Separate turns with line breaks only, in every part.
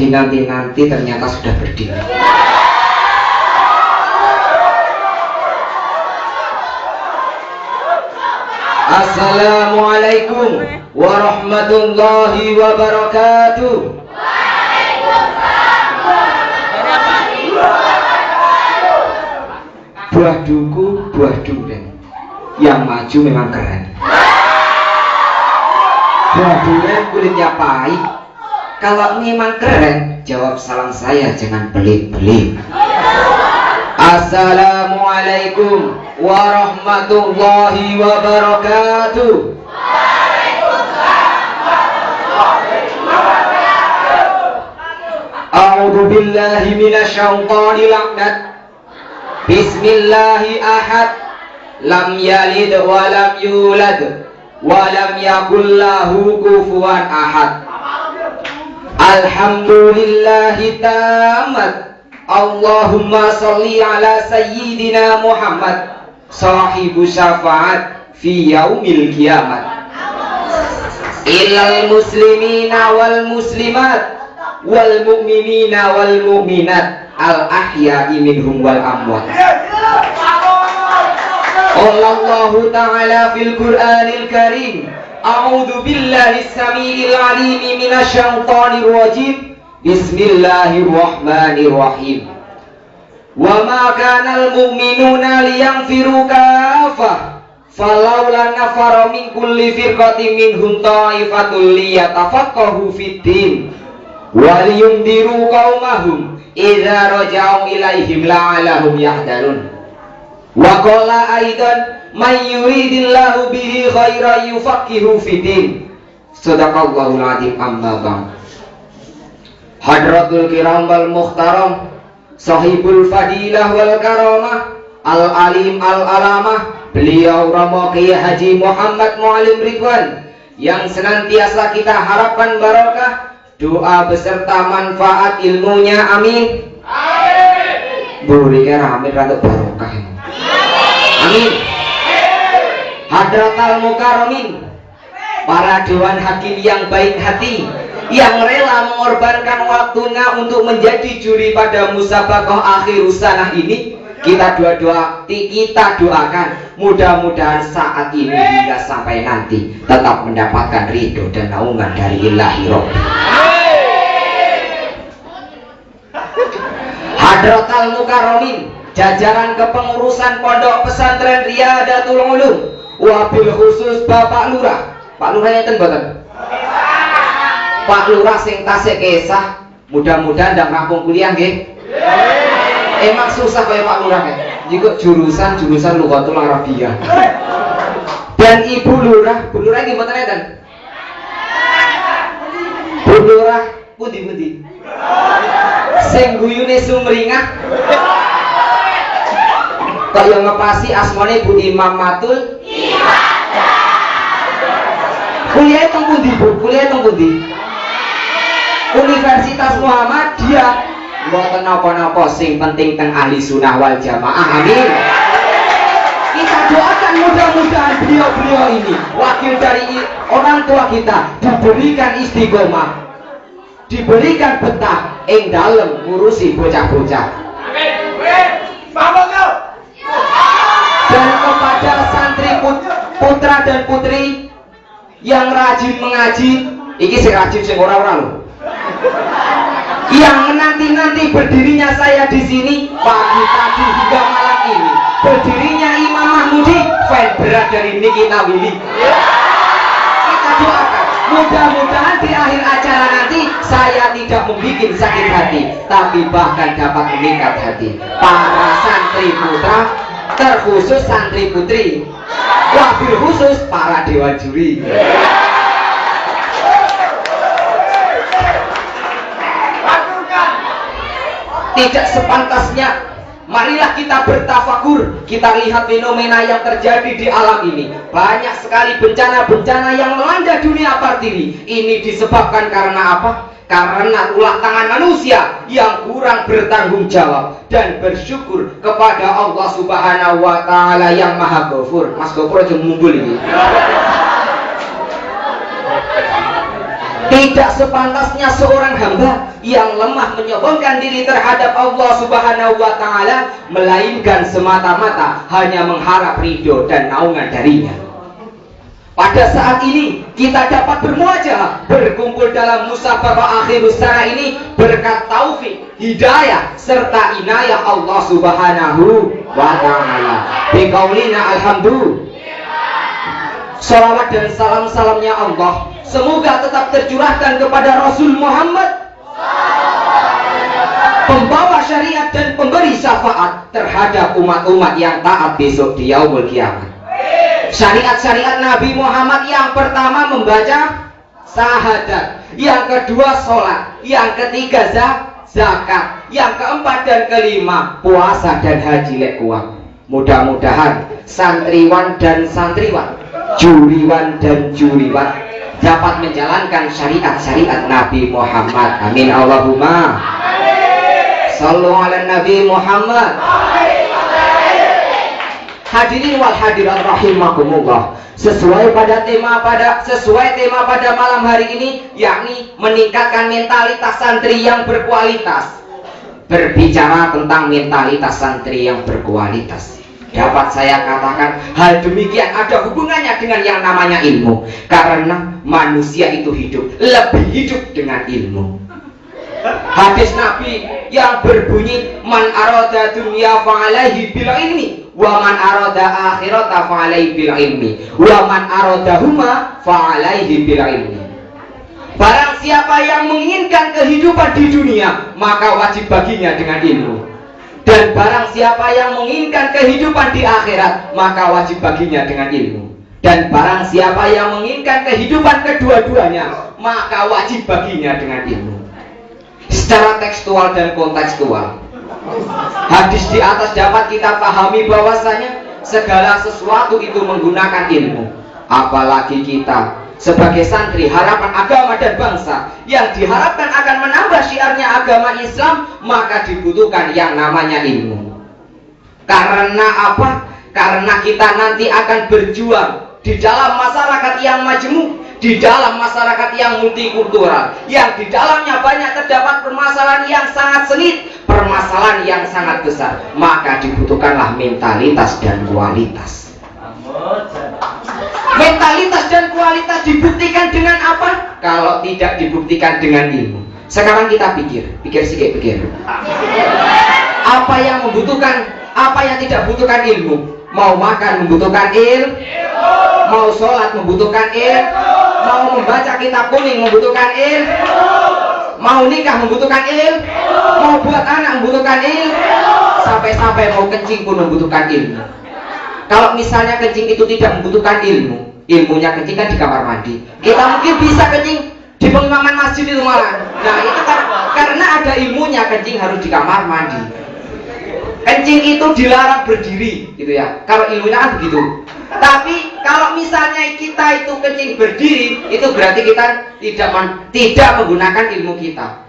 dinanti-nanti ternyata sudah berdiri. Assalamualaikum warahmatullahi wabarakatuh. Buah duku, buah durian. Yang maju memang keren. Buah durian kulitnya pahit. Kalau memang keren, jawab salam saya, jangan pelit-pelit. Assalamualaikum warahmatullahi wabarakatuh. A'udzu billahi minasyaitonir rajim. Bismillahi ahad. Lam yalid wa lam yulad wa lam yakul lahu kufuwan ahad. Alhamdulillahi tamat. Allahumma sholli ala sayyidina Muhammad sahibu syafaat fi yaumil kiamat. Ilal muslimina wal muslimat wal mu'minina wal mu'minat al ahya'i minhum wal amwat. Allahu ta'ala fil Qur'anil Karim. A'udzu billahi as-sami'il 'alim minasyaitonir rajim. Bismillahirrahmanirrahim. Wa ma kanal mu'minuna liyanfiru kaffah falawla nafara min kulli firqatin minhum ta'ifatul liyatafaqahu fid din wa liyundiru qaumahum idza raja'u ilaihim la'allahum yahdharun. Wa qala aidan may yuridillahu bihi khairan yufaqihu fid din. Shadaqallahul azim. Amma ba'd. Hadratul kiram wal muhtaram, sahibul fadilah wal karamah, al alim al alamah, beliau Romo Kiai Haji Muhammad Mualim Ridwan, yang senantiasa kita harapkan barokah, doa beserta manfaat ilmunya, amin. Amin. Berikan amin untuk barokah. Amin. Hadratal mukarramin, para dewan hakim yang baik hati, yang rela mengorbankan waktunya untuk menjadi juri pada musabaqah akhir sanah ini, kita doakan mudah-mudahan saat ini hingga sampai nanti tetap mendapatkan ridho dan naungan dari Ilahi Rabbi. Hadratal mukarramin, jajaran kepengurusan Pondok Pesantren Riyadatul Ulum, wabil khusus Bapak Lurah. Pak Lurahnya ten boten? Pak Lurah sing Tasik Kesah, mudah-mudahan ndang rampung kuliah nggih. Emang susah kayak Pak Lurah ya. Juga jurusan Lughatul Arabiyah. Dan Ibu Lurah, Bu Lurah nggih mboten enten? Bu Lurah pundi-pundi? Sing guyune sumringah. Kaya ngepasi asmane Bu Imam Matul. Kuliah teng pundi, Bu? Kuliah teng pundi? Universitas Muhammadiyah. Mboten napa-napa, sing penting teng ahli sunnah wal jamaah. Amin. Kita doakan mudah-mudahan beliau-beliau ini, wakil dari orang tua kita, diberikan istiqomah, diberikan betah ing dalem ngurusi bocah-bocah. Dan kepada santri putra dan putri yang rajin mengaji, iki sing rajin sing ora-ora lho. Yang menanti-nanti berdirinya saya di sini pagi tadi hingga malam ini, berdirinya Imam Mahmudi, fan berat dari Nikita Willy. Kita doakan mudah-mudahan di akhir acara nanti saya tidak membuat sakit hati, tapi bahkan dapat meningkat hati para santri putra, terkhusus santri putri, wabil khusus para dewan juri. Tidak sepantasnya, marilah kita bertafakur, kita lihat fenomena yang terjadi di alam ini. Banyak sekali bencana-bencana yang melanda dunia partiri. Ini disebabkan karena apa? Karena ulah tangan manusia yang kurang bertanggung jawab dan bersyukur kepada Allah Subhanahu wa Ta'ala yang Maha Ghafur. Mas Ghafur aja mumbul ini. Tidak sepantasnya seorang hamba yang lemah menyombongkan diri terhadap Allah Subhanahu wa Ta'ala, melainkan semata-mata hanya mengharap ridho dan naungan darinya. Pada saat ini kita dapat bermuajah, berkumpul dalam musafirah akhirus sana ini berkat taufik, hidayah serta inayah Allah Subhanahu wa Ta'ala. Biqaulina alhamdulillah. Salawat dan salam-salamnya Allah semoga tetap tercurahkan kepada Rasul Muhammad, pembawa syariat dan pemberi syafaat terhadap umat-umat yang taat besok di yaumul kiamat. Syariat-syariat Nabi Muhammad yang pertama membaca syahadat, yang kedua sholat, yang ketiga zakat, yang keempat dan kelima puasa dan haji lekuang. Mudah-mudahan santriwan dan santriwan, juriwan dan juriwan dapat menjalankan syariat-syariat Nabi Muhammad. Amin Allahumma. Sallu ala Nabi Muhammad. Hadirin wal hadirat rahimakumullah. Sesuai tema pada malam hari ini, yakni meningkatkan mentalitas santri yang berkualitas. Berbicara tentang mentalitas santri yang berkualitas, dapat saya katakan hal demikian ada hubungannya dengan yang namanya ilmu. Karena manusia itu lebih hidup dengan ilmu. Hadis Nabi yang berbunyi man arada dunya fa'alaihi bil ilmi wa man arada akhirata fa'alaihi bil ilmi wa man arada huma fa'alaihi bil ilmi. Barang siapa yang menginginkan kehidupan di dunia, maka wajib baginya dengan ilmu. Dan barang siapa yang menginginkan kehidupan di akhirat, maka wajib baginya dengan ilmu. Dan barang siapa yang menginginkan kehidupan kedua-duanya, maka wajib baginya dengan ilmu. Secara tekstual dan kontekstual, hadis di atas dapat kita pahami bahwasanya segala sesuatu itu menggunakan ilmu. Apalagi kita sebagai santri harapan agama dan bangsa yang diharapkan akan menambah syiarnya agama Islam, maka dibutuhkan yang namanya ilmu. Karena apa? Karena kita nanti akan berjuang di dalam masyarakat yang majemuk, di dalam masyarakat yang multikultural, yang di dalamnya banyak terdapat permasalahan yang sangat sengit, permasalahan yang sangat besar. Maka dibutuhkanlah mentalitas dan kualitas. Mentalitas dan kualitas dibuktikan dengan apa? Kalau tidak dibuktikan dengan ilmu. Sekarang kita pikir sedikit. Apa yang membutuhkan, apa yang tidak membutuhkan ilmu? Mau makan membutuhkan ilmu, mau sholat membutuhkan ilmu, mau membaca kitab kuning membutuhkan ilmu, mau nikah membutuhkan ilmu, mau buat anak membutuhkan ilmu, sampai-sampai mau kencing pun membutuhkan ilmu. Kalau misalnya kencing itu tidak membutuhkan ilmu, ilmunya kencing kan di kamar mandi, kita mungkin bisa kencing di pengimaman masjid itu malah. Nah itu kan karena ada ilmunya, kencing harus di kamar mandi. Kencing itu dilarang berdiri, gitu ya. Kalau ilmunya kan begitu. Tapi kalau misalnya kita itu kencing berdiri, itu berarti kita tidak menggunakan ilmu kita.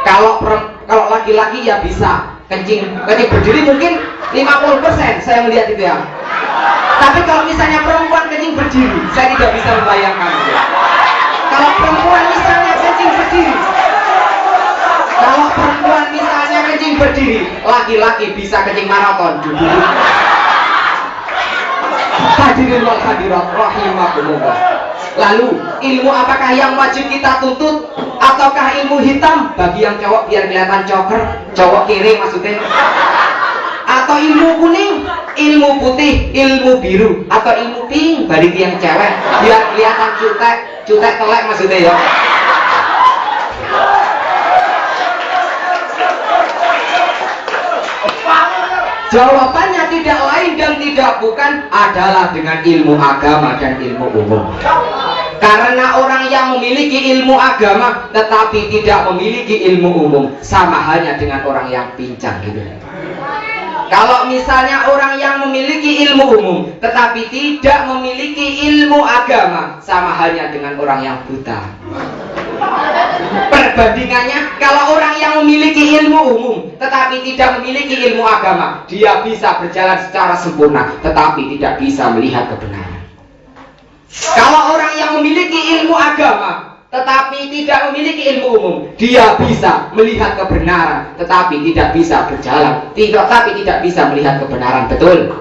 Kalau laki-laki ya bisa kencing berdiri mungkin 50%, saya melihat itu ya. Tapi kalau misalnya perempuan kencing berdiri, saya tidak bisa membayangkan itu. Kalau perempuan misalnya kencing berdiri, laki-laki bisa kencing maraton. Hadirin wal hadirat rahimakumullah. Lalu ilmu apakah yang wajib kita tuntut ataukah ilmu hitam bagi yang cowok biar kelihatan coker, cowok kiri maksudnya, atau ilmu kuning, ilmu putih, ilmu biru, atau ilmu pink bagi yang cewek biar kelihatan cutek telek maksudnya ya. Jawabannya tidak lain dan tidak bukan adalah dengan ilmu agama dan ilmu umum. Karena orang yang memiliki ilmu agama tetapi tidak memiliki ilmu umum sama halnya dengan orang yang pincang gitu. Kalau misalnya orang yang memiliki ilmu umum tetapi tidak memiliki ilmu agama sama halnya dengan orang yang buta. Perbandingannya, kalau orang yang memiliki ilmu umum tetapi tidak memiliki ilmu agama, dia bisa berjalan secara sempurna tetapi tidak bisa melihat kebenaran. Kalau orang yang memiliki ilmu agama tetapi tidak memiliki ilmu umum. Dia bisa melihat kebenaran, tetapi tidak bisa berjalan. Tetapi tidak bisa melihat kebenaran. Betul?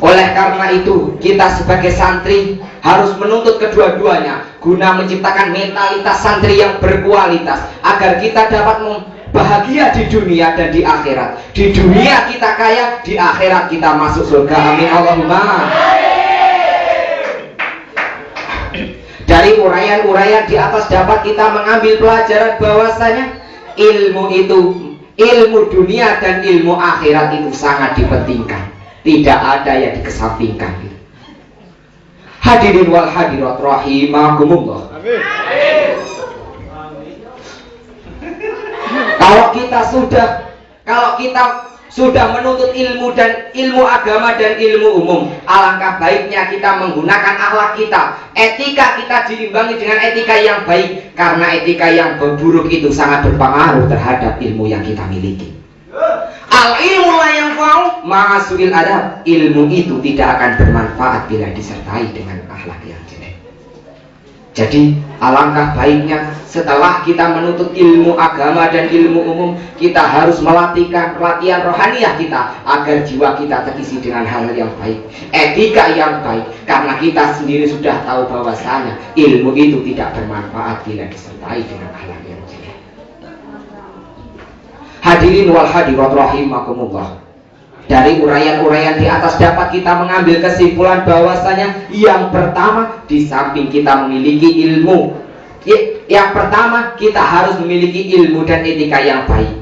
Oleh karena itu, kita sebagai santri harus menuntut kedua-duanya guna menciptakan mentalitas santri yang berkualitas agar kita dapat bahagia di dunia dan di akhirat. Di dunia kita kaya, di akhirat kita masuk surga. Amin Allahumma. Dari uraian-uraian di atas dapat kita mengambil pelajaran bahwasanya ilmu dunia dan ilmu akhirat itu sangat dipentingkan. Tidak ada yang dikesampingkan. Hadirin wal hadirat rahimakumullah. Amin. Kalau kita sudah menuntut ilmu dan ilmu agama dan ilmu umum, alangkah baiknya kita menggunakan akhlak kita, etika kita diimbangi dengan etika yang baik, karena etika yang buruk itu sangat berpengaruh terhadap ilmu yang kita miliki. Al ilmu la yanfa'u ma'asuil adab. Ilmu itu tidak akan bermanfaat bila disertai dengan akhlak yang jelek. Jadi alangkah baiknya setelah kita menuntut ilmu agama dan ilmu umum, kita harus melatihkan pelatihan rohaniah kita agar jiwa kita terisi dengan hal yang baik, etika yang baik, karena kita sendiri sudah tahu bahwasanya ilmu itu tidak bermanfaat bila disertai dengan akhlak yang jelek. Hadirin wal hadirat rahimakumullah. Dari uraian-uraian di atas dapat kita mengambil kesimpulan bahwasanya yang pertama, di samping kita memiliki ilmu, yang pertama kita harus memiliki ilmu dan etika yang baik,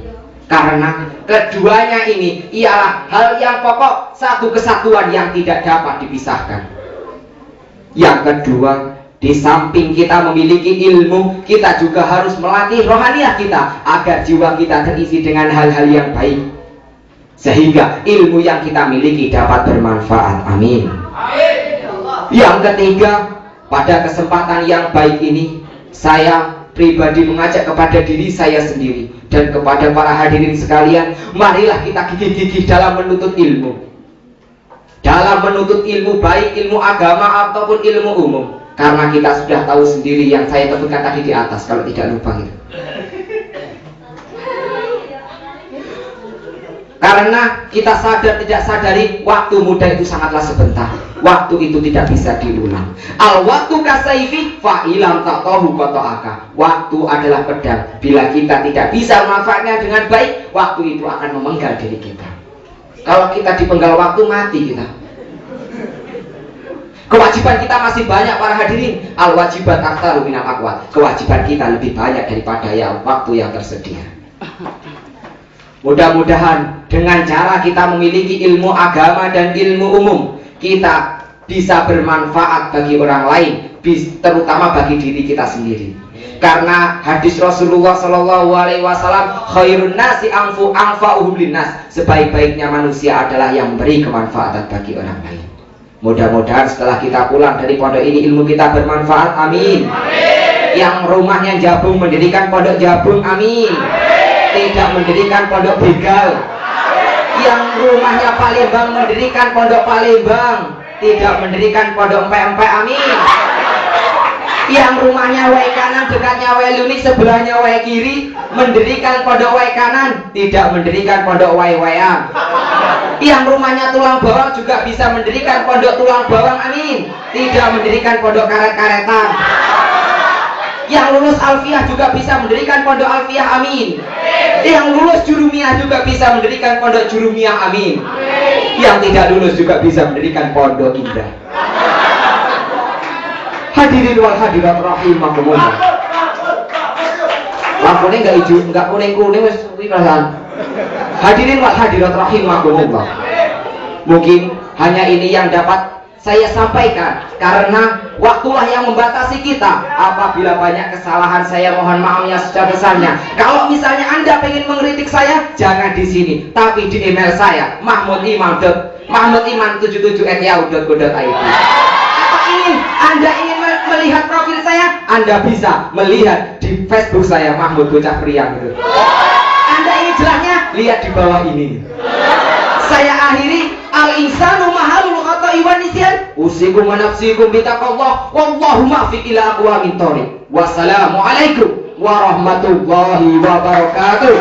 karena keduanya ini ialah hal yang pokok, satu kesatuan yang tidak dapat dipisahkan. Yang kedua, di samping kita memiliki ilmu, kita juga harus melatih rohaniah kita agar jiwa kita terisi dengan hal-hal yang baik, sehingga ilmu yang kita miliki dapat bermanfaat. Amin. Yang ketiga, pada kesempatan yang baik ini, saya pribadi mengajak kepada diri saya sendiri dan kepada para hadirin sekalian, marilah kita gigih-gigih dalam menuntut ilmu. Dalam menuntut ilmu, baik ilmu agama ataupun ilmu umum, karena kita sudah tahu sendiri yang saya sebutkan tadi di atas, kalau tidak lupa gitu. Karena kita sadar tidak sadari, waktu muda itu sangatlah sebentar. Waktu itu tidak bisa diulang. Al waktu kasaifi fa ilam taqahu qata'aka. Waktu adalah pedang. Bila kita tidak bisa memanfaatnya dengan baik, waktu itu akan memenggal diri kita. Kalau kita dipenggal waktu, mati kita. Kewajiban kita masih banyak para hadirin. Al wajibat aktaru minal aqwat. Kewajiban kita lebih banyak daripada waktu yang tersedia. Mudah-mudahan dengan cara kita memiliki ilmu agama dan ilmu umum, kita bisa bermanfaat bagi orang lain, terutama bagi diri kita sendiri. Karena hadis Rasulullah SAW, khairun nasi anfa'uhum linnas. Sebaik-baiknya manusia adalah yang memberi kemanfaatan bagi orang lain. Mudah-mudahan setelah kita pulang dari pondok ini, ilmu kita bermanfaat. Amin. Yang rumahnya Jabung mendirikan pondok Jabung. Amin. Tidak mendirikan pondok begal. Yang rumahnya Palembang mendirikan pondok Palembang, tidak mendirikan pondok empek-empek. Amin. Yang rumahnya wae kanan dekatnya wae luni, sebelahnya wae kiri, mendirikan pondok wae kanan, tidak mendirikan pondok wae waean. Yang rumahnya tulang bawang juga bisa mendirikan pondok tulang bawang. Amin. Tidak mendirikan pondok karet-karetan. Yang lulus alfiah juga bisa mendirikan pondok alfiah. Amin. Yang lulus jurumiyah juga bisa mendirikan pondok jurumiyah. Amin. Yang tidak lulus juga bisa mendirikan pondok indah. Hadirin wal hadirat rahimakumullah. Lampunya enggak hijau, enggak kuning-kuning, wis kuwi perasaan. Hadirin wal hadirat rahimakumullah. Mungkin hanya ini yang dapat saya sampaikan, karena waktulah yang membatasi kita. Apabila banyak kesalahan, saya mohon maafnya sebesar-besarnya. Kalau misalnya Anda pengen mengkritik saya, jangan di sini, tapi di email saya mahmudiman77@yahoo.co.id. Anda ingin melihat profil saya, Anda bisa melihat di Facebook saya, Mahmud Bocah Priang gitu. Anda ingin jelasnya, lihat di bawah ini. Saya akhiri, al insanu mahalul khata'i wan nisyan. usikum wa nafsikum bitaqallah wallahu muwaffiq ila aqwamit thoriq. Wassalamualaikum warahmatullahi wabarakatuh.